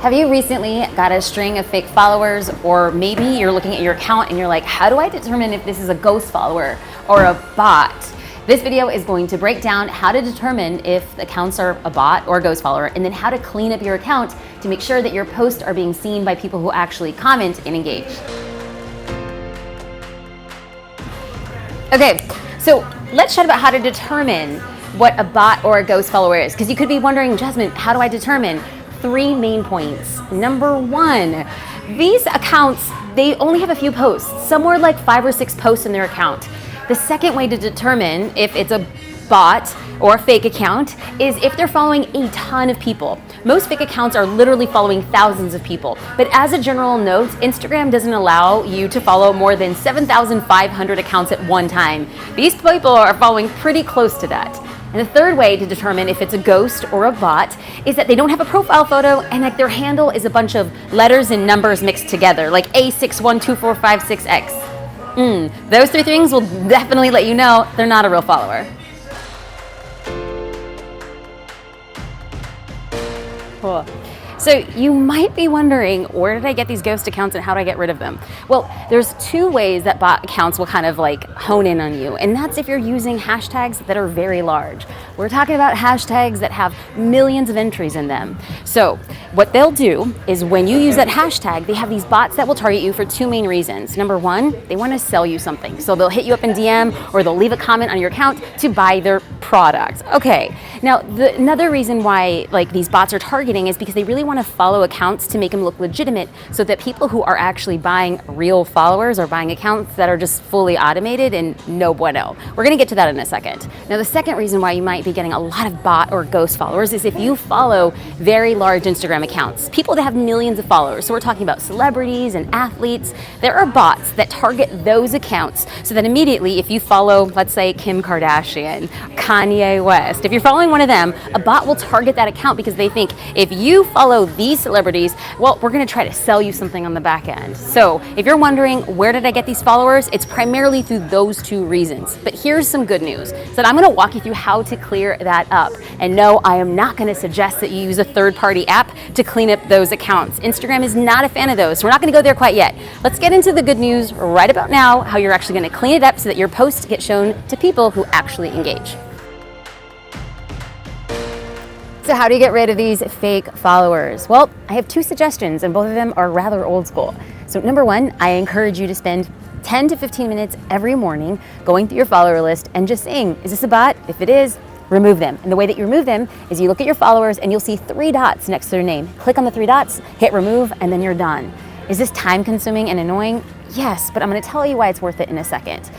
Have you recently got a string of fake followers, or maybe you're looking at your account and you're like, how do I determine if this is a ghost follower or a bot? This video is going to break down how to determine if the accounts are a bot or a ghost follower, and then how to clean up your account to make sure that your posts are being seen by people who actually comment and engage. Okay, so let's chat about how to determine what a bot or a ghost follower is, because you could be wondering, Jasmine, how do I determine? 3 main points. Number 1, these accounts, they only have a few posts, somewhere like 5 or 6 posts in their account. The second way to determine if it's a bot or a fake account is if they're following a ton of people. Most fake accounts are literally following thousands of people. But as a general note, Instagram doesn't allow you to follow more than 7,500 accounts at one time. These people are following pretty close to that. And the third way to determine if it's a ghost or a bot is that they don't have a profile photo and like their handle is a bunch of letters and numbers mixed together, like A612456X. Those 3 things will definitely let you know they're not a real follower. Cool. So you might be wondering, where did I get these ghost accounts and how do I get rid of them? Well, there's 2 ways that bot accounts will kind of like hone in on you, and that's if you're using hashtags that are very large. We're talking about hashtags that have millions of entries in them. So what they'll do is when you use that hashtag, they have these bots that will target you for 2 main reasons. Number 1, they want to sell you something. So they'll hit you up in DM or they'll leave a comment on your account to buy their product. Okay, now another reason why like these bots are targeting is because they really want to follow accounts to make them look legitimate, so that people who are actually buying real followers are buying accounts that are just fully automated and no bueno. We're going to get to that in a second. Now, the second reason why you might be getting a lot of bot or ghost followers is if you follow very large Instagram accounts, people that have millions of followers. So we're talking about celebrities and athletes. There are bots that target those accounts so that immediately if you follow, let's say, Kim Kardashian, Kanye West, if you're following one of them, a bot will target that account because they think if you follow these celebrities, well, we're going to try to sell you something on the back end. So if you're wondering, where did I get these followers? It's primarily through those 2 reasons. But here's some good news. So I'm going to walk you through how to clear that up. And no, I am not going to suggest that you use a third-party app to clean up those accounts. Instagram is not a fan of those, so we're not going to go there quite yet. Let's get into the good news right about now, how you're actually going to clean it up so that your posts get shown to people who actually engage. So how do you get rid of these fake followers? Well, I have 2 suggestions, and both of them are rather old school. So number 1, I encourage you to spend 10 to 15 minutes every morning going through your follower list and just saying, is this a bot? If it is, remove them. And the way that you remove them is you look at your followers and you'll see 3 dots next to their name. Click on the 3 dots, hit remove, and then you're done. Is this time consuming and annoying? Yes, but I'm going to tell you why it's worth it in a second.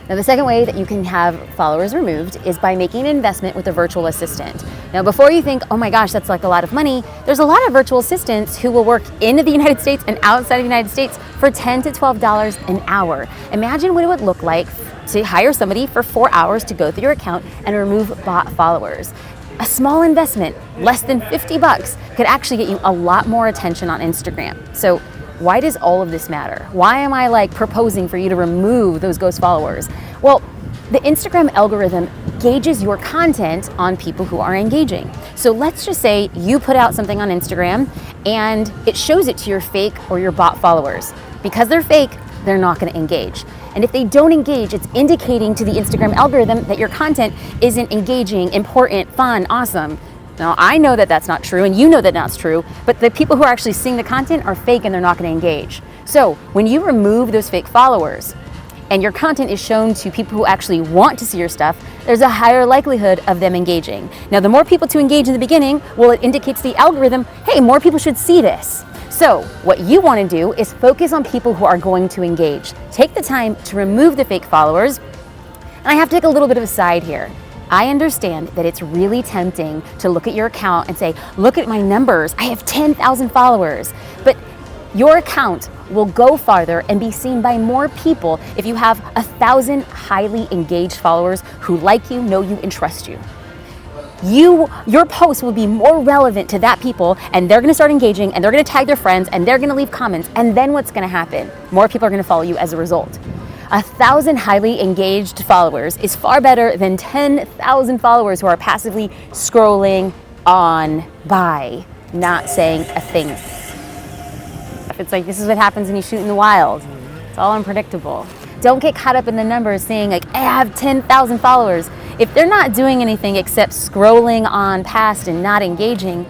Now, the second way that you can have followers removed is by making an investment with a virtual assistant. Now, before you think, oh my gosh, that's like a lot of money, there's a lot of virtual assistants who will work in the United States and outside of the United States for $10 to $12 an hour. Imagine what it would look like to hire somebody for 4 hours to go through your account and remove bot followers. A small investment, less than $50, could actually get you a lot more attention on Instagram. So why does all of this matter? Why am I like proposing for you to remove those ghost followers? Well, the Instagram algorithm gauges your content on people who are engaging. So let's just say you put out something on Instagram and it shows it to your fake or your bot followers. Because they're fake, they're not going to engage. And if they don't engage, it's indicating to the Instagram algorithm that your content isn't engaging, important, fun, awesome. Now, I know that that's not true, and you know that that's true, but the people who are actually seeing the content are fake and they're not going to engage. So when you remove those fake followers and your content is shown to people who actually want to see your stuff, there's a higher likelihood of them engaging. Now, the more people to engage in the beginning, well, it indicates to the algorithm, hey, more people should see this. So what you want to do is focus on people who are going to engage. Take the time to remove the fake followers. And I have to take a little bit of a side here. I understand that it's really tempting to look at your account and say, look at my numbers, I have 10,000 followers. But your account will go farther and be seen by more people if you have 1,000 highly engaged followers who like you, know you, and trust you. Your post will be more relevant to that people, and they're gonna start engaging, and they're gonna tag their friends, and they're gonna leave comments, and then what's gonna happen? More people are gonna follow you as a result. 1,000 highly engaged followers is far better than 10,000 followers who are passively scrolling on by. not saying a thing. It's like, this is what happens when you shoot in the wild. It's all unpredictable. Don't get caught up in the numbers saying like, hey, I have 10,000 followers. If they're not doing anything except scrolling on past and not engaging,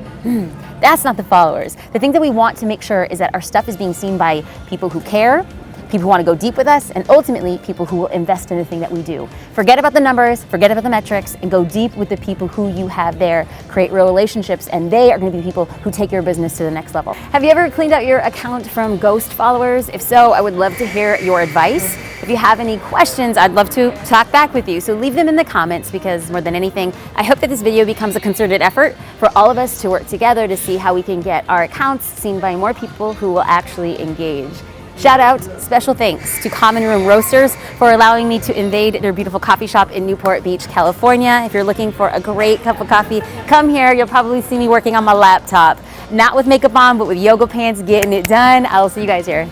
that's not the followers. The thing that we want to make sure is that our stuff is being seen by people who care, people who want to go deep with us, and ultimately people who will invest in the thing that we do. Forget about the numbers, forget about the metrics, and go deep with the people who you have there. Create real relationships, and they are going to be people who take your business to the next level. Have you ever cleaned out your account from ghost followers? If so, I would love to hear your advice. If you have any questions, I'd love to talk back with you. So leave them in the comments, because more than anything, I hope that this video becomes a concerted effort for all of us to work together to see how we can get our accounts seen by more people who will actually engage. Shout out, special thanks to Common Room Roasters for allowing me to invade their beautiful coffee shop in Newport Beach, California. If you're looking for a great cup of coffee, come here. You'll probably see me working on my laptop. Not with makeup on, but with yoga pants, getting it done. I will see you guys here.